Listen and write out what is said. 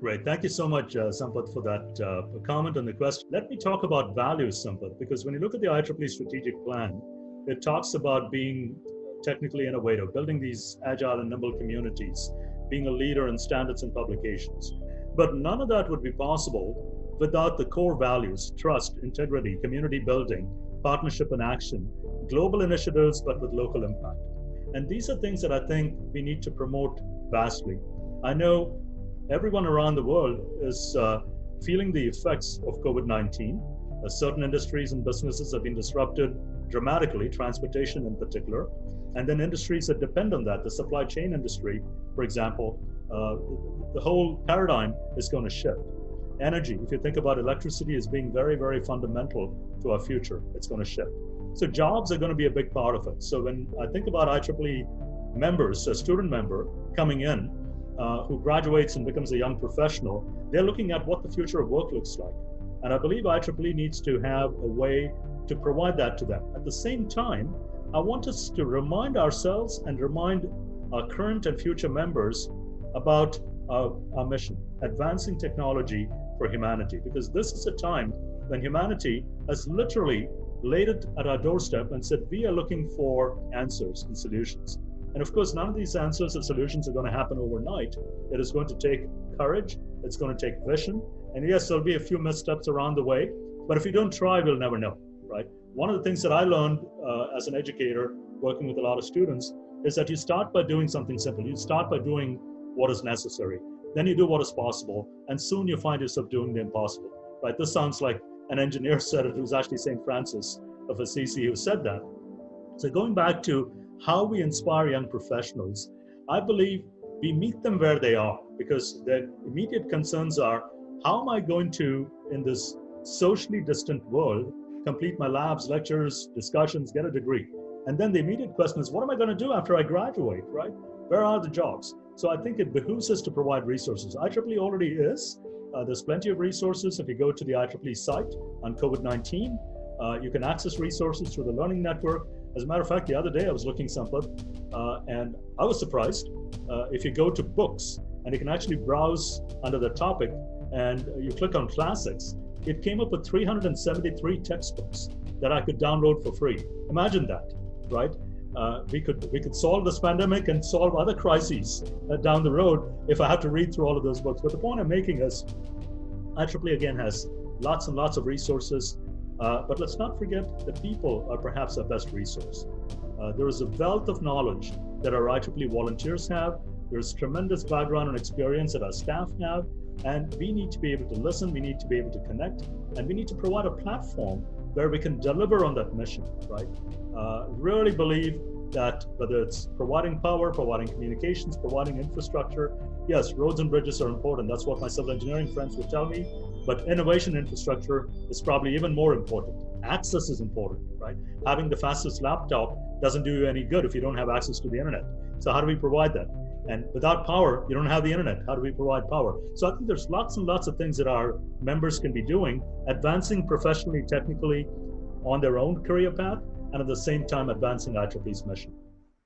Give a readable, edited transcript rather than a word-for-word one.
Great. Thank you so much, Sampath, for that comment on the question. Let me talk about values, Sampath, because when you look at the IEEE strategic plan, it talks about being technically innovative, building these agile and nimble communities, being a leader in standards and publications. But none of that would be possible without the core values: trust, integrity, community building, partnership and action, global initiatives, but with local impact. And these are things that I think we need to promote vastly. I know everyone around the world is feeling the effects of COVID-19. Certain industries and businesses have been disrupted dramatically, transportation in particular, and then industries that depend on that, the supply chain industry, for example, the whole paradigm is going to shift. Energy, if you think about electricity as being very, very fundamental to our future, it's going to shift. So jobs are going to be a big part of it. So when I think about IEEE members, a student member coming in, who graduates and becomes a young professional, they're looking at what the future of work looks like. And I believe IEEE needs to have a way to provide that to them. At the same time, I want us to remind ourselves and remind our current and future members about our mission, advancing technology for humanity, because this is a time when humanity has literally laid it at our doorstep and said, we are looking for answers and solutions. And of course, none of these answers or solutions are going to happen overnight. It is going to take courage. It's going to take vision. And yes, there'll be a few missteps around the way, but if you don't try, we'll never know, right? One of the things that I learned as an educator, working with a lot of students, is that you start by doing something simple. You start by doing what is necessary. Then you do what is possible, and soon you find yourself doing the impossible, right? This sounds like an engineer said it. It was actually St. Francis of Assisi who said that. So going back to how we inspire young professionals, I believe we meet them where they are, because their immediate concerns are, how am I going to, in this socially distant world, complete my labs, lectures, discussions, get a degree? And then the immediate question is, what am I going to do after I graduate, right? Where are the jobs? So I think it behooves us to provide resources. IEEE already is. There's plenty of resources. If you go to the IEEE site on COVID-19, you can access resources through the Learning Network. As a matter of fact, the other day I was looking Sampath, and I was surprised. If you go to books and you can actually browse under the topic and you click on classics, it came up with 373 textbooks that I could download for free. Imagine that, right? We could solve this pandemic and solve other crises down the road if I have to read through all of those books. But the point I'm making is IEEE again has lots and lots of resources. But let's not forget the people are perhaps our best resource. There is a wealth of knowledge that our IEEE volunteers have. There's tremendous background and experience that our staff have. And we need to be able to listen, we need to be able to connect, and we need to provide a platform where we can deliver on that mission, right? Really believe that whether it's providing power, providing communications, providing infrastructure, yes, roads and bridges are important. That's what my civil engineering friends would tell me. But innovation infrastructure is probably even more important. Access is important, right? Having the fastest laptop doesn't do you any good if you don't have access to the internet. So how do we provide that? And without power, you don't have the internet. How do we provide power? So I think there's lots and lots of things that our members can be doing, advancing professionally, technically on their own career path, and at the same time advancing IEEE's mission.